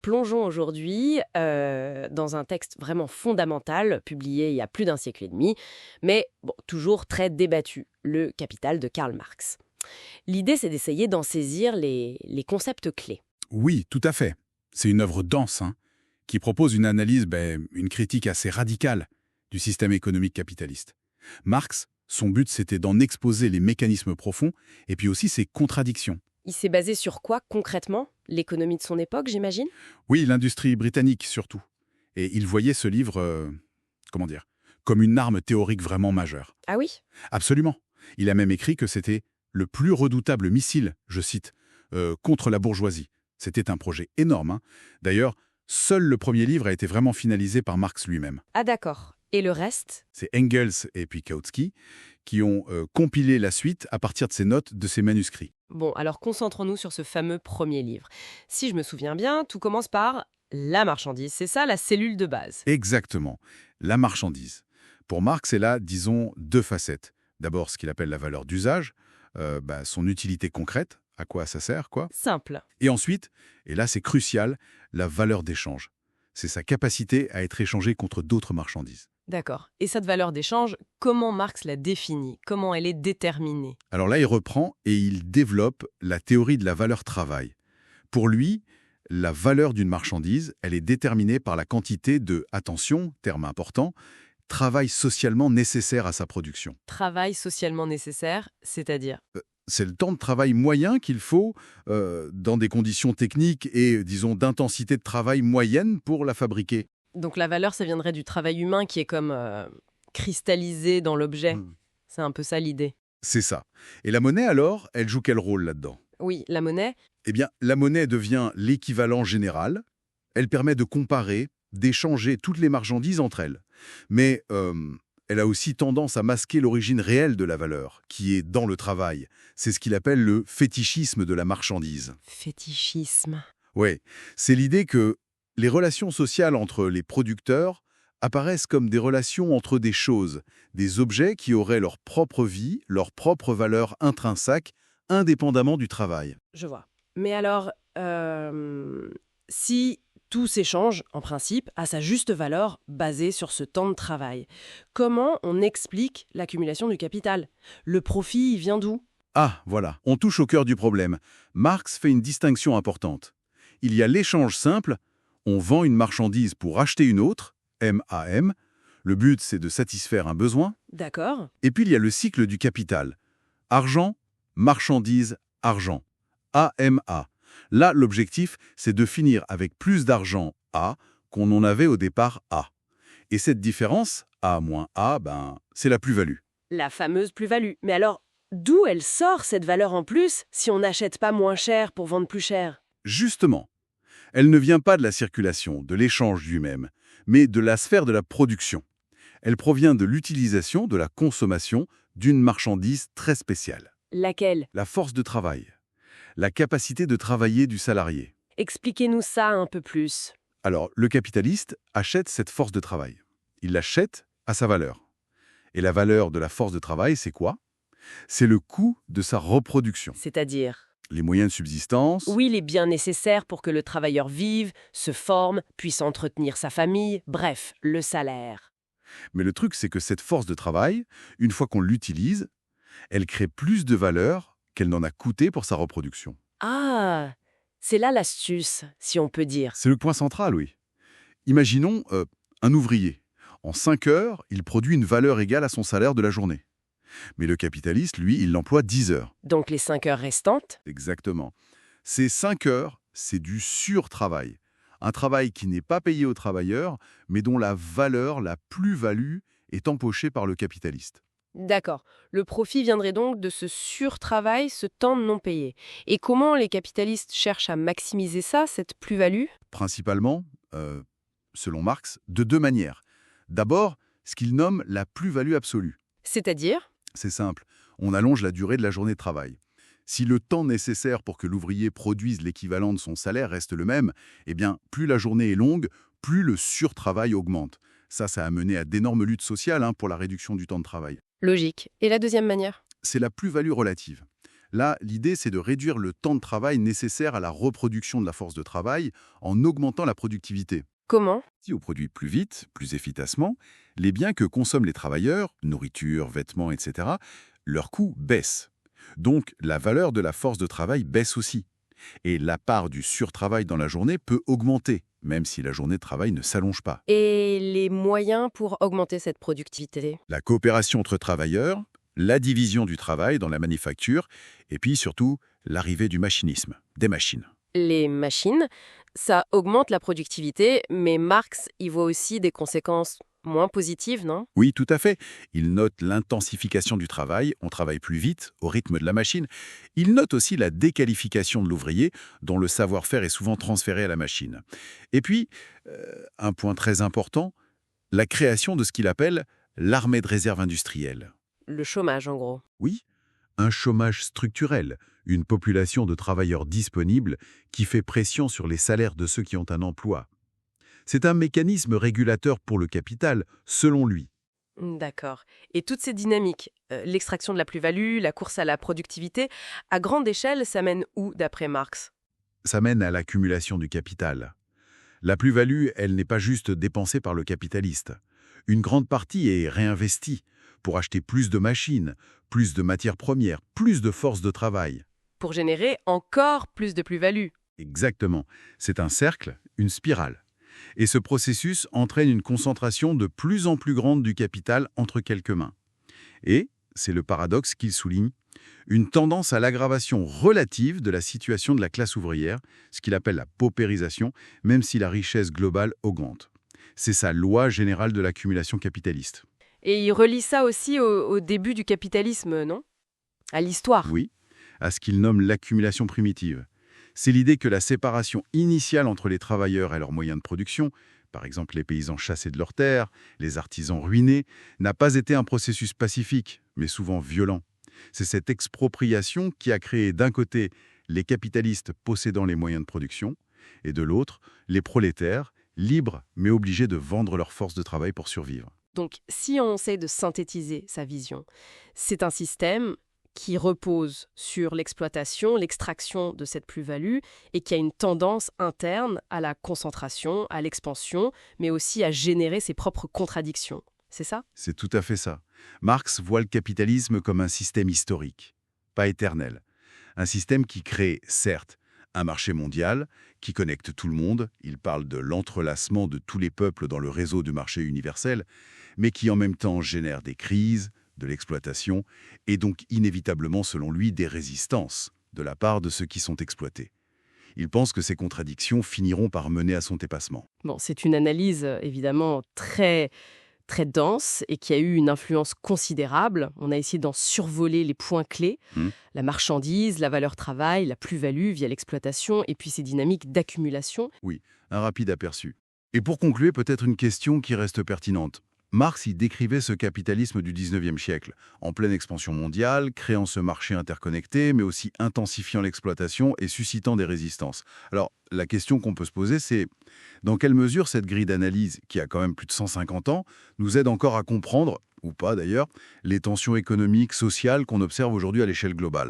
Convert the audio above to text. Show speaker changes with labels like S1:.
S1: Plongeons aujourd'hui dans un texte vraiment fondamental, publié il y a plus d'un siècle et demi, mais bon, toujours très débattu, le Capital de Karl Marx. L'idée, c'est d'essayer d'en saisir les concepts clés.
S2: Oui, tout à fait. C'est une œuvre dense, qui propose une analyse, une critique assez radicale du système économique capitaliste. Marx, son but, c'était d'en exposer les mécanismes profonds et puis aussi ses contradictions.
S1: Il s'est basé sur quoi concrètement? L'économie de son époque, j'imagine?
S2: Oui, l'industrie britannique surtout. Et il voyait ce livre, comment dire, comme une arme théorique vraiment majeure.
S1: Ah oui?
S2: Absolument. Il a même écrit que c'était le plus redoutable missile, je cite, contre la bourgeoisie. C'était un projet énorme. D'ailleurs, seul le premier livre a été vraiment finalisé par Marx lui-même.
S1: Ah d'accord. Et le reste?
S2: C'est Engels et puis Kautsky qui ont compilé la suite à partir de ses notes, de ses manuscrits.
S1: Bon, alors concentrons-nous sur ce fameux premier livre. Si je me souviens bien, tout commence par la marchandise. C'est ça la cellule de base.
S2: Exactement. La marchandise. Pour Marx, elle a, disons, deux facettes. D'abord, ce qu'il appelle la valeur d'usage, son utilité concrète, à quoi ça sert, quoi.
S1: Simple.
S2: Et ensuite, et là c'est crucial, la valeur d'échange. C'est sa capacité à être échangée contre d'autres marchandises.
S1: D'accord. Et cette valeur d'échange, comment Marx la définit? Comment elle est déterminée?
S2: Alors là, il reprend et il développe la théorie de la valeur travail. Pour lui, la valeur d'une marchandise, elle est déterminée par la quantité de, attention, terme important, travail socialement nécessaire à sa production.
S1: Travail socialement nécessaire, c'est-à-dire?
S2: C'est le temps de travail moyen qu'il faut dans des conditions techniques et, disons, d'intensité de travail moyenne pour la fabriquer.
S1: Donc la valeur, ça viendrait du travail humain qui est comme cristallisé dans l'objet.
S2: Hmm.
S1: C'est un peu ça l'idée.
S2: C'est ça. Et la monnaie, alors, elle joue quel rôle là-dedans?
S1: Oui, la monnaie.
S2: Eh bien, la monnaie devient l'équivalent général. Elle permet de comparer, d'échanger toutes les marchandises entre elles. Mais elle a aussi tendance à masquer l'origine réelle de la valeur, qui est dans le travail. C'est ce qu'il appelle le fétichisme de la marchandise.
S1: Fétichisme.
S2: Oui, c'est l'idée que les relations sociales entre les producteurs apparaissent comme des relations entre des choses, des objets qui auraient leur propre vie, leur propre valeur intrinsèque, indépendamment du travail.
S1: Je vois. Mais alors, si tout s'échange, en principe, à sa juste valeur basée sur ce temps de travail, comment on explique l'accumulation du capital? Le profit, il vient d'où?
S2: Ah, voilà, on touche au cœur du problème. Marx fait une distinction importante. Il y a l'échange simple, on vend une marchandise pour acheter une autre, MAM. Le but, c'est de satisfaire un besoin.
S1: D'accord.
S2: Et puis il y a le cycle du capital. Argent, marchandise, argent. AMA. Là, l'objectif, c'est de finir avec plus d'argent A qu'on en avait au départ A. Et cette différence, A moins A, c'est la plus-value.
S1: La fameuse plus-value. Mais alors, d'où elle sort cette valeur en plus si on n'achète pas moins cher pour vendre plus cher?
S2: Justement, elle ne vient pas de la circulation, de l'échange lui-même, mais de la sphère de la production. Elle provient de l'utilisation, de la consommation d'une marchandise très spéciale.
S1: Laquelle?
S2: La force de travail. La capacité de travailler du salarié.
S1: Expliquez-nous ça un peu plus.
S2: Alors, le capitaliste achète cette force de travail. Il l'achète à sa valeur. Et la valeur de la force de travail, c'est quoi? C'est le coût de sa reproduction.
S1: C'est-à-dire?
S2: Les moyens de subsistance.
S1: Oui, les biens nécessaires pour que le travailleur vive, se forme, puisse entretenir sa famille, bref, le salaire.
S2: Mais le truc, c'est que cette force de travail, une fois qu'on l'utilise, elle crée plus de valeur qu'elle n'en a coûté pour sa reproduction.
S1: Ah, c'est là l'astuce, si on peut dire.
S2: C'est le point central, oui. Imaginons un ouvrier. En 5 heures, il produit une valeur égale à son salaire de la journée. Mais le capitaliste, lui, il l'emploie 10 heures.
S1: Donc les 5 heures restantes?
S2: Exactement. Ces 5 heures, c'est du surtravail. Un travail qui n'est pas payé aux travailleurs, mais dont la valeur, la plus-value, est empochée par le capitaliste.
S1: D'accord. Le profit viendrait donc de ce surtravail, ce temps non payé. Et comment les capitalistes cherchent à maximiser ça, cette plus-value?
S2: Principalement, selon Marx, de deux manières. D'abord, ce qu'il nomme la plus-value absolue.
S1: C'est-à-dire?
S2: C'est simple, on allonge la durée de la journée de travail. Si le temps nécessaire pour que l'ouvrier produise l'équivalent de son salaire reste le même, eh bien, plus la journée est longue, plus le surtravail augmente. Ça a mené à d'énormes luttes sociales pour la réduction du temps de travail.
S1: Logique. Et la deuxième manière?
S2: C'est la plus-value relative. Là, l'idée, c'est de réduire le temps de travail nécessaire à la reproduction de la force de travail en augmentant la productivité.
S1: Comment?
S2: Si on produit plus vite, plus efficacement, les biens que consomment les travailleurs, nourriture, vêtements, etc., leur coût baisse. Donc, la valeur de la force de travail baisse aussi. Et la part du surtravail dans la journée peut augmenter, même si la journée de travail ne s'allonge pas.
S1: Et les moyens pour augmenter cette productivité?
S2: La coopération entre travailleurs, la division du travail dans la manufacture, et puis surtout l'arrivée du machinisme, des machines.
S1: Les machines, ça augmente la productivité, mais Marx y voit aussi des conséquences moins positives, non?
S2: Oui, tout à fait. Il note l'intensification du travail, on travaille plus vite, au rythme de la machine. Il note aussi la déqualification de l'ouvrier, dont le savoir-faire est souvent transféré à la machine. Et puis, un point très important, la création de ce qu'il appelle l'armée de réserve industrielle.
S1: Le chômage, en gros.
S2: Oui, un chômage structurel, une population de travailleurs disponibles qui fait pression sur les salaires de ceux qui ont un emploi. C'est un mécanisme régulateur pour le capital, selon lui.
S1: D'accord. Et toutes ces dynamiques, l'extraction de la plus-value, la course à la productivité, à grande échelle, ça mène où, d'après Marx?
S2: Ça mène à l'accumulation du capital. La plus-value, elle n'est pas juste dépensée par le capitaliste. Une grande partie est réinvestie pour acheter plus de machines, plus de matières premières, plus de force de travail.
S1: Pour générer encore plus de plus-value.
S2: Exactement. C'est un cercle, une spirale. Et ce processus entraîne une concentration de plus en plus grande du capital entre quelques mains. Et, c'est le paradoxe qu'il souligne, une tendance à l'aggravation relative de la situation de la classe ouvrière, ce qu'il appelle la paupérisation, même si la richesse globale augmente. C'est sa loi générale de l'accumulation capitaliste.
S1: Et il relie ça aussi au début du capitalisme, non? À l'histoire.
S2: Oui, à ce qu'il nomme l'accumulation primitive. C'est l'idée que la séparation initiale entre les travailleurs et leurs moyens de production, par exemple les paysans chassés de leurs terres, les artisans ruinés, n'a pas été un processus pacifique, mais souvent violent. C'est cette expropriation qui a créé d'un côté les capitalistes possédant les moyens de production, et de l'autre, les prolétaires, libres mais obligés de vendre leur force de travail pour survivre.
S1: Donc, si on essaie de synthétiser sa vision, c'est un système qui repose sur l'exploitation, l'extraction de cette plus-value et qui a une tendance interne à la concentration, à l'expansion, mais aussi à générer ses propres contradictions. C'est ça?
S2: C'est tout à fait ça. Marx voit le capitalisme comme un système historique, pas éternel. Un système qui crée, certes, un marché mondial, qui connecte tout le monde, il parle de l'entrelacement de tous les peuples dans le réseau du marché universel, mais qui en même temps génère des crises, de l'exploitation, et donc inévitablement, selon lui, des résistances de la part de ceux qui sont exploités. Il pense que ces contradictions finiront par mener à son dépassement.
S1: Bon, c'est une analyse évidemment très dense et qui a eu une influence considérable. On a essayé d'en survoler les points clés, la marchandise, la valeur travail, la plus-value via l'exploitation et puis ces dynamiques d'accumulation.
S2: Oui, un rapide aperçu. Et pour conclure, peut-être une question qui reste pertinente. Marx y décrivait ce capitalisme du 19e siècle, en pleine expansion mondiale, créant ce marché interconnecté, mais aussi intensifiant l'exploitation et suscitant des résistances. Alors, la question qu'on peut se poser, c'est dans quelle mesure cette grille d'analyse, qui a quand même plus de 150 ans, nous aide encore à comprendre, ou pas d'ailleurs, les tensions économiques, sociales qu'on observe aujourd'hui à l'échelle globale.